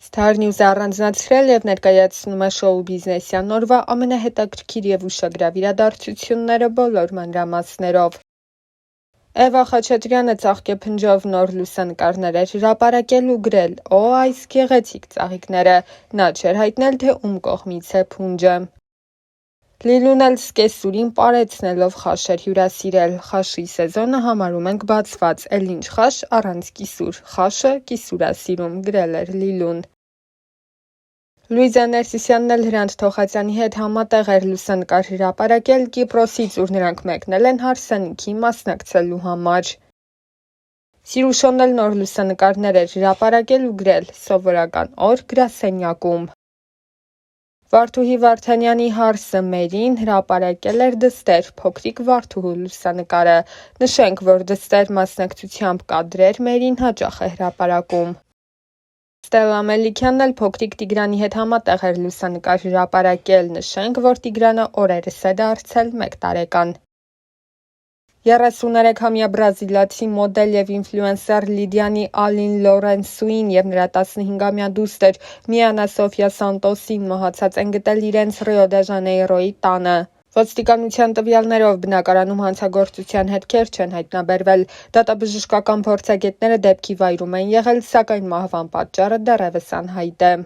Star News-ը առանձնացրել և ներկայացնում է շոու բիզնեսյան օրվա ամենահետաքրքիր և ուշագրավ իրադարձությունները բոլոր մանրամասներով։ Էվա Խաչատրյանը ծաղկեփնջով նոր լուսանկարներ էր հրապարակել ու գրել «Օ, այս գեղեցիկ ծաղիկները», նա չէր հայտնել, թե ում կողմից է փունջը։ Լիլուն էլ սկեսուրին պարեցնելով խաշ էր հյուրասիրել։ Խաշի սեզոնը համարում ենք բացված, էլ ինչ խաշ առանց կիսուր, խաշը կիսուրասիրում, գրել էր Լիլուն։ Լուիզա Ներսիսյանն էլ Հրանտ Թոխածյանի հետ համատեղ էր լուսանկար հրապարակել Կիպրոսից, ուր նրանք մեկնել են հարսանիքի մասնակցելու համար։ Սիրուշոն էլ նոր լուսանկարներ էր հրապարակել ու գրել «Սովորական օր գրասենյակում»։ Վարդուհի Վարդանյանի հարսը Մերին հրապարակել էր դստեր՝ փոքրիկ Վարդուհու լուսանկարը։ Նշենք, որ դստեր մասնակցությամբ կադրեր Մերին հաճախ է հրապարակում։ Ստելլա Մելիքյանն էլ փոքրիկ Տիգրանի հետ համատեղ էր լուսանկար հրապարակել։ Նշենք, որ Տիգրանը օրերս է դարձել 1 տարեկան։ 33-ամյա բրազիլացի մոդել և ինֆլուենսեր Լիդիանի Ալին Լորենսուին և նրա 15-ամյա դուստր Միանա Սոֆիա Սանտոսին մահացած են գտել իրենց Ռիո դե Ժանեյրոյի տանը։ Ոստիկանության տվյալներով բնակարանում հանցագործության հետքեր չեն հայտնաբերվել։ Դատաբժշկական փորձագետները դեպքի վայրում են եղել, սակայն մահվան պատճառը դեռևս անհայտ է։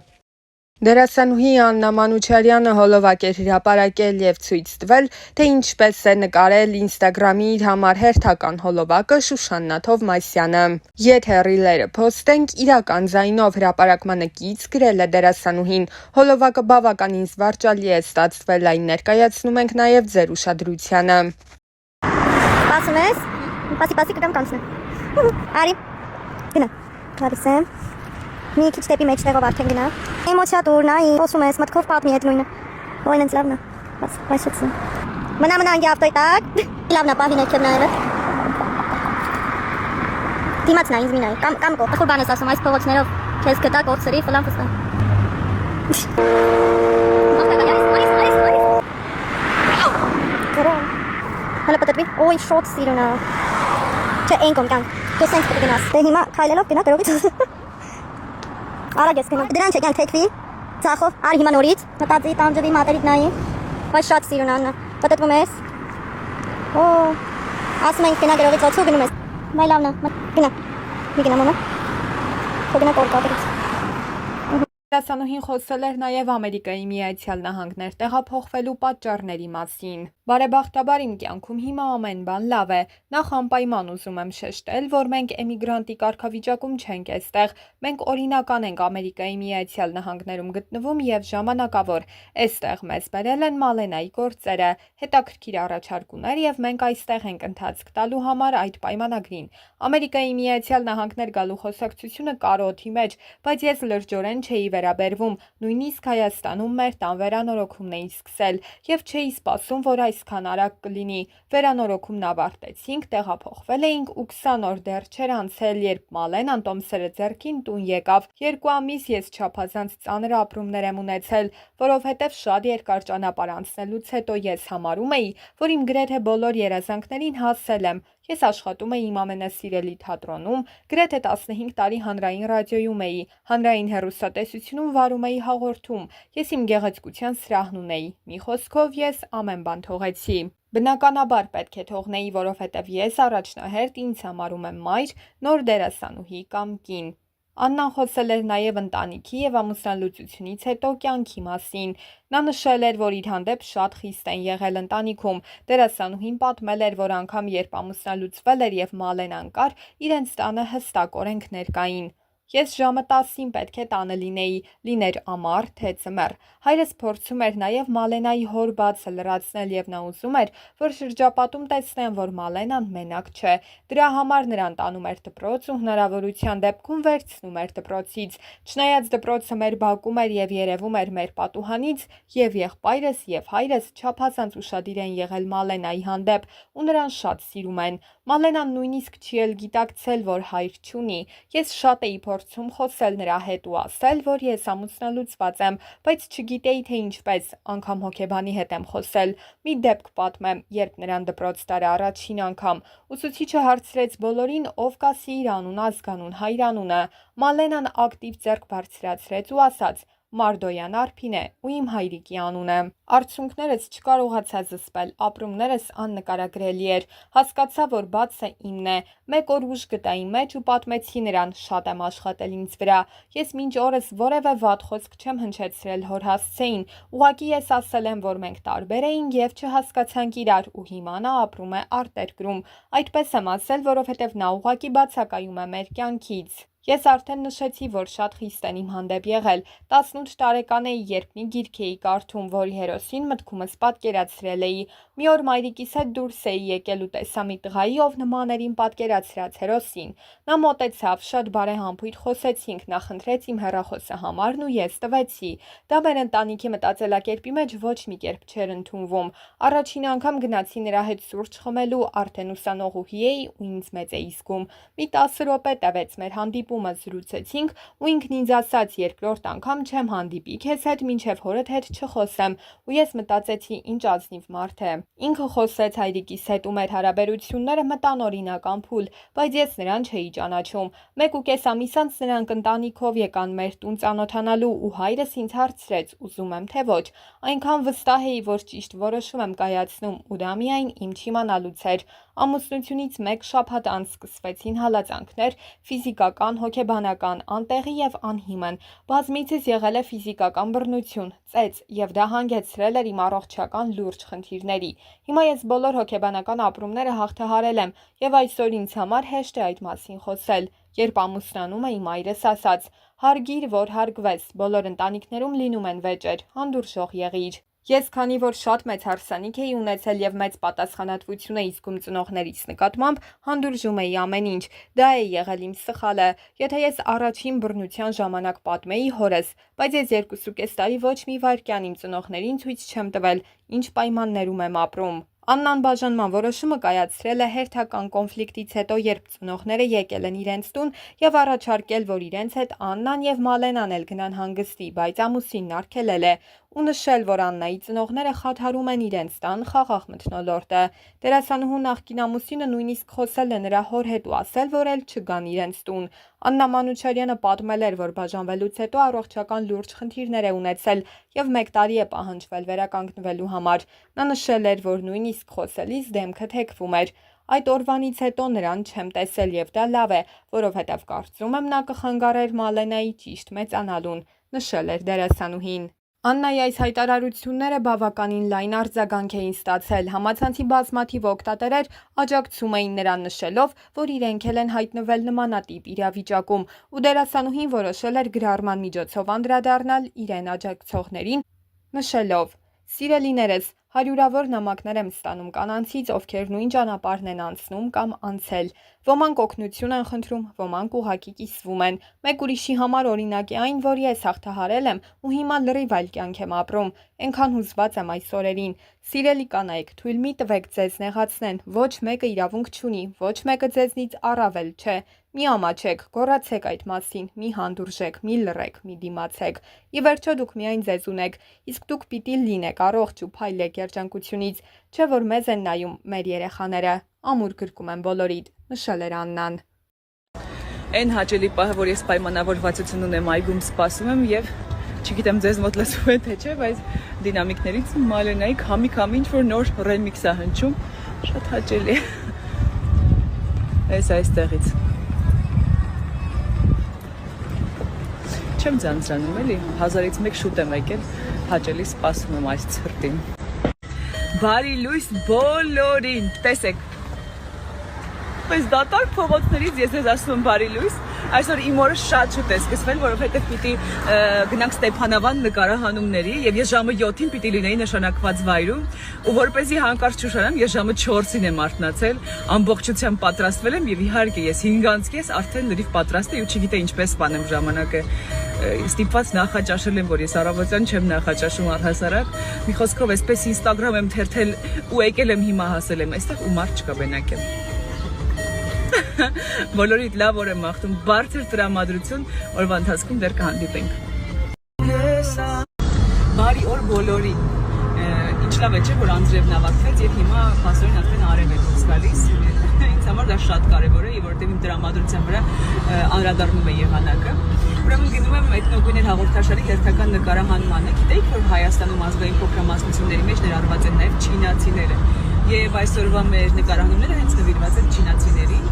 Դերասանուհի Աննա Մանուչարյանը հոլովակ էր հրապարակել և ցույց տվել, թե ինչպես է նկարել Ինստագրամի իր համար հերթական հոլովակը Շուշաննա Թովմասյանը։ Եթե ռիլերը փոստենք, իրական ձայնով հրապարակմանը կից գրել է դերասանուհին։ Հոլովակը բավականին զվարճալի է ստացվել, այն ներկայացնում ենք նաև ձեր ուշադրությանը։ Սպասում ես, պասի կգամ կանցնեմ։ Արի, գնա, հարիսեմ, մի քիչ դեպի մեջտեղով արդեն գնա։ Էմոցիա տուր, նայի, խոսում ես, մտքով պատմի հետ նույնը։ Ոյն ինձ լավն է, վայշեցին։ Մնա անգի ավտոյ տակ, լավն է, պահին եկև նայելը։ Դիմաց նա, ինձ մի նայի, կամ կո, խուր բան ես ասում, այս փողոցներով քեզ գտա, կործրի, ֆլան ֆստան։ Հələ պատրվի, ոյ շոտ սիրունա։ Չէ, են կոմ կյանք, դու սենց պտի գնաս, դե հիմա քայլելով գնա դրողից։ Արագ ես գնա, դրան չէ կյանք թեքվի, ծախով, արի հիմա նորից, մտածի, տանջվի, մատերիդ նայի, ոյ շատ սիրուն Աննա, պատրվում ես, ասում ենք գնա գրողից ոցու գնում ես, մայ լավն է, գնա, մի գնա մոմա, քո գնա կոր կատերից։ Դերասանուհին խոսել էր նաև Ամերիկայի Միացյալ Նահանգներ տեղափոխվելու պատճառների մասին։ Բարեբախտաբար իմ կյանքում հիմա ամեն բան լավ է։ Նախ անպայման ուզում եմ շեշտել, որ մենք էմիգրանտի կարգավիճակում չենք այստեղ։ Մենք օրինական ենք Ամերիկայի Միացյալ Նահանգներում գտնվում և ժամանակավոր։ Այստեղ մեզ բերել են Մալենայի գործերը, հետաքրքիր առաջարկ ուներ և մենք այստեղ ենք ընթացք տալու համար այդ պայմանագրին։ Ամերիկայի Միացյալ Նահանգներ գալու խոսակցությունը կար օդի մեջ, բայց ես լրջորեն չէի վերաբերվում, նույնիսկ Հայաստանում մեր տան վերանորոգումն էի սկսել և չէի սպասում, որ այսքան արագ կլինի։ Վերանորոգումն ավարտեցինք, տեղափոխվել էինք ու 20 օր դեռ չէր անցել, երբ Մալենան տոմսերը ձեռքին տուն եկավ։ 2 ամիս ես չափազանց ծանր ապրումներ եմ ունեցել, որովհետև շատ երկար ճանապարհ անցնելուց հետո ես համարում էի, որ իմ գրեթե բոլոր երազանքներին հասել եմ։ Ես աշխատում էի իմ ամենասիրելի թատրոնում, գրեթե 15 տարի հանրային ռադիոյում էի, հանրային հեռուստատեսությունում վարում էի հաղորդում, ես իմ գեղեցկության սրահն ունեի, մի խոսքով ես ամեն բան թողեցի։ Բնականաբար պետք է թողնեի, որովհետև ես առաջնահերթ ինձ համարում եմ մայր, նոր դերասանուհի կամ կին։ Աննան խոսել էր նաև ընտանիքի և ամուսնալուծությունից հետո կյանքի մասին։ Նա նշել էր, որ իր հանդեպ շատ խիստ են եղել ընտանիքում։ Դերասանուհին պատմել էր, որ անգամ երբ ամուսնալուծվել էր և Մալենան կար, իրենց տանը հստակ օրենքներ կային։ Ես ժամը 10-ին պետք է տանը լինեի, լիներ ամառ, թե ձմեռ։ Հայրս փորձում էր նաև Մալենայի հոր բացը լրացնել և նա ուզում էր, որ շրջապատում տեսնեն, որ Մալենան մենակ չէ։ Դրա համար նրան տանում էր դպրոց ու հնարավորության դեպքում վերցնում էր դպրոցից։ Չնայած դպրոցը մեր բակում էր և երևում էր մեր պատուհանից, և եղբայրս և հայրս չափազանց ուշադիր են եղել Մալենայի հանդեպ ու նրան շատ սիրում են։ Մալենան նույնիսկ չի էլ գիտակցել, որ հայր չունի։ Ես շատ էի փորձում խոսել նրա հետ ու ասել, որ ես ամուսնալուծված եմ, բայց չգիտեի թե ինչպես, անգամ հոգեբանի հետ եմ խոսել։ Մի դեպք պատմեմ, երբ նրան դպրոց տարա առաջին անգամ։ Ուսուցիչը հարցրեց բոլորին, ով կասի իր անուն, ազգանուն, հայրանունը։ Մալենան ակտիվ ձեռք բարձրացրեց ու ասաց. Մարդոյան Արփին է ու իմ հայրիկի անունը։ Արդյունքներս չկարողացա զսպել, ապրումներս աննկարագրելի էր։ Հասկացա, որ բացը իմն է։ Մեկ օր ուժ գտա իմ մեջ ու պատմեցի նրան, շատ եմ աշխատել ինձ վրա։ Ես մինչ օրս որևէ վատ խոսք չեմ հնչեցրել հոր հասցեին։ Ուղղակի ես ասել եմ, որ մենք տարբեր էինք եւ չհասկացանք իրար ու հիմա նա ապրում է արտերկրում։ Այդպես եմ ասել, որովհետեւ նա ուղղակի բացակայում է մեր կյանքից։ Ես արդեն նշեցի, որ շատ խիստ են իմ հանդեպ եղել։ 18 տարեկան էի, երբ մի գիրք էի կարդում, որի հերոսին մտքումս պատկերացրել էի։ Մի օր մայրիկիս հետ դուրս էի եկել ու տեսա մի տղայի, ով նման էր իմ պատկերացրած հերոսին։ Նա մոտեցավ, շատ բարեհամբույր խոսեցինք, նա խնդրեց իմ հեռախոսը համարն ու ես տվեցի։ Դա մեր ընտանիքի մտածելակերպի մեջ ոչ մի կերպ չէր ընդունվում։ Առաջին անգամ գնացի նրա հետ սուրճ խմելու, արդեն ուսանողուհի էի ու ինձ մեծ էի զգում։ Մի 10 րոպե տևեց մեր հանդիպումը, զրուցեցինք ու ինքն ինձ ասաց, երկրորդ անգամ չեմ հանդիպի քեզ հետ, մինչև հորդ հետ չխոսեմ, ու ես մտածեցի, ինչ ազնիվ մարդ է։ Ինքը խոսեց հայրիկիս հետ ու մեր հարաբերությունները մտան օրինական փուլ, բայց ես նրան չէի ճանաչում։ 1.5 ամիս անց նրանք ընտանիքով եկան մեր տուն ծանոթանալու ու հայրս ինձ հարցրեց, ուզում եմ թե ոչ։ Այնքան վստահ էի, որ ճիշտ որոշում եմ կայացնում ու դա միայն իմ չիմանալուց էր։ Ամուսնությունից 1 շաբաթ անց սկսվեցին հալածանքներ, ֆիզիկական, հոգեբանական, անտեղի եւ անհիմն։ Բազմիցս եղել է ֆիզիկական բռնություն, ծեծ, եւ դա հանգեցրել էր իմ առողջական լուրջ խնդիրների։ Հիմա ես բոլոր հոգեբանական ապրումները հաղթահարել եմ եւ այսօր ինձ համար հեշտ է այդ մասին խոսել։ Երբ ամուսնանում էի, մայրս ասաց. «Հարգիր, որ հարգվես, բոլոր ընտանիքներում լինում են վեճեր, հանդուրժող եղիր»։ Ես քանի որ շատ մեծ հարսանիք էի ունեցել եւ մեծ պատասխանատվություն էի զգում ծնողներիս նկատմամբ, հանդուրժում էի ամեն ինչ։ Դա է եղել իմ սխալը։ Եթե ես առաջին բռնության ժամանակ պատմեի հորս, բայց ես 2.5 տարի ոչ մի վայրկյան իմ ծնողներին ցույց չեմ տվել, ինչ պայմաններում եմ ապրում։ Աննան բաժանման որոշումը կայացրել է հերթական կոնֆլիկտից հետո, երբ ծնողները եկել են իրենց տուն եւ առաջարկել, որ իրենց հետ Աննան եւ Մալենան էլ գնան հանգստի, բայց ամուսինն արգելել է ու նշել, որ Աննայի ծնողները խաթարում են իրենց տան խաղաղ մթնոլորտը։ Դերասանուհու նախկին ամուսինը նույնիսկ խոսել է նրա հոր հետ ու ասել, որ էլ չգան իրենց տուն։ Աննա Մանուչարյանը պատմել էր, որ բաժանվելուց հետո առողջական լուրջ խնդիրներ է ունեցել եւ 1 տարի է պահանջվել վերականգնվելու համար։ Նա նշել էր, որ նույնիսկ խոսելիս դեմքը թեքվում էր։ Այդ օրվանից հետո նրան չեմ տեսել եւ դա լավ է, որովհետեւ կարծում եմ նա կխանգարեր Մալենայի ճիշտ մեծանալուն, նշել էր դերասանուհին։ Աննայի այս հայտարարությունները բավականին լայն արձագանք էին ստացել։ Համացանցի բազմաթիվ օգտատերեր աջակցում էին նրան, նշելով, որ իրենք էլ են հայտնվել նմանատիպ իրավիճակում, ու դերասանուհին որոշել էր գրառման միջոցով անդրադառնալ իրեն աջակցողներին, նշելով. «Սիրելիներս, հարյուրավոր նամակներ եմ ստանում կանանցից, ովքեր նույն ճանապարհն են անցնում կամ անցել։ Ոմանք օգնություն են խնդրում, ոմանք ուղղակի կիսվում են։ Մեկ ուրիշի համար օրինակ է այն, որ ես հաղթահարել եմ ու հիմա լրիվ այլ կյանք եմ ապրում։ Էնքան հուզված եմ այս օրերին։ Սիրելի կանայք, թույլ մի տվեք ձեզ նեղացնեն։ Ոչ մեկը իրավունք չունի, ոչ մեկը ձեզնից առավել չէ։ Մի ամաչեք, գոռացեք այդ մասին, մի հանդուրժեք, մի լռեք, մի դիմացեք։ Ի վերջո դուք միայն ձեզ ունեք, իսկ դուք պիտի լինեք առողջ ու փայլեք երջանկությունից, չէ որ մեզ են նայում մեր երեխաները։ Ամուր գրկում եմ բոլորիդ, նշել էր Աննան։ Այն հաճելի պահը, որ ես պայմանավորվածություն ունեմ այգում սպասում եմ եւ չգիտեմ ձեզ մոտ լսում եք թե չէ, բայց դինամիկներից Մալենայի քամի ինչ-որ նոր ռեմիքս է հնչում, շատ հաճելի է։ Այս այստեղից։ Չեմ ձանձրանում էլի, 1000-ից 1 շուտ եմ եկել, հաճելի սպասում եմ այս ցրտին։ Բարի լույս բոլորին, տեսեք։ Այս դատարկ փողոցներից ես ձեզ ասում եմ բարի լույս, այսօր իմ օրը շատ շուտ է սկսվել, որովհետև պիտի գնանք Ստեփանավան նկարահանումների եւ ես ժամը 7-ին պիտի լինեի նշանակված վայրում, ու որպեսզի հանկարծ չուշանամ, ես ժամը 4-ին եմ արթնացել, ամբողջությամբ պատրաստվել եմ եւ իհարկե ես 5-ից կես արդեն լրիվ պատրաստ եմ ու չգիտեի ինչպես սպանեմ ժամանակը։ Ստիպված նախաճաշել եմ, որ ես առավոտյան չեմ նախաճաշում առհասարակ։ Մի խոսքով այսպես Instagram եմ թերթել ու եկել եմ հիմա հասել եմ այստեղ ու մարդ չկա բնակ եմ։ Բոլորիդ լավ օր եմ աղթում, բարձր տրամադրություն, օրվա ընթացքում դեռ կհանդիպենք։ Բարի օր բոլորին։ Ինչ լավ է չէ, որ անձրևն ավարտվեց եւ հիմա փաստորեն արդեն արև է դուրս գալիս։ Ինձ համար դա շատ կարեւոր է, որովհետեւ իմ տրամադրության վրա անդրադառնում է եղանակը։ Ուրեմն գնում եմ Էթնոգույներ հաղորդաշարի հերթական նկարահանմանը։ Գիտեիք, որ Հայաստանում ազգային փոքրամասնությունների մեջ ներառված են նաեւ չինացիները։ Եվ այսօրվա մեր նկարահանումները հենց նվիրված են չինացիներին։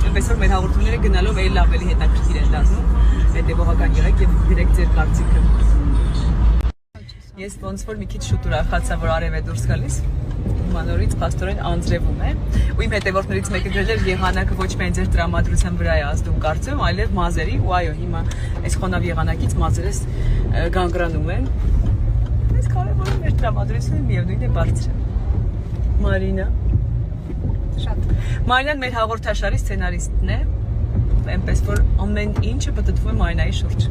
Այնպես որ մեր հաղորդումները գնալով ավելի հետաքրքիր են դառնում։ Հետևողական եղեք եւ դիրեք ձեր կարծիքը։ Ես ոնց որ մի քիչ շուտ ուրախացա, որ արև է դուրս գալիս։ Մանորից փաստորեն անձրևում է։ Ու իմ հետևորդներից մեկը գրել էր եղանակը ոչ միայն ձեր տրամադրության վրա է ազդում, կարծում, այլև մազերի, ու այո, հիմա այս խոնավ եղանակից մազերս գանգրանում են։ Այս կարևորը մեր տրամադրությունը միևնույն է բարձր է։ Մարինա։ Շատ։ Մարինան մեր հաղորդաշարի սցենարիստն է, այնպես որ ամեն ինչը պատտվում է Մարինայի շուրջ։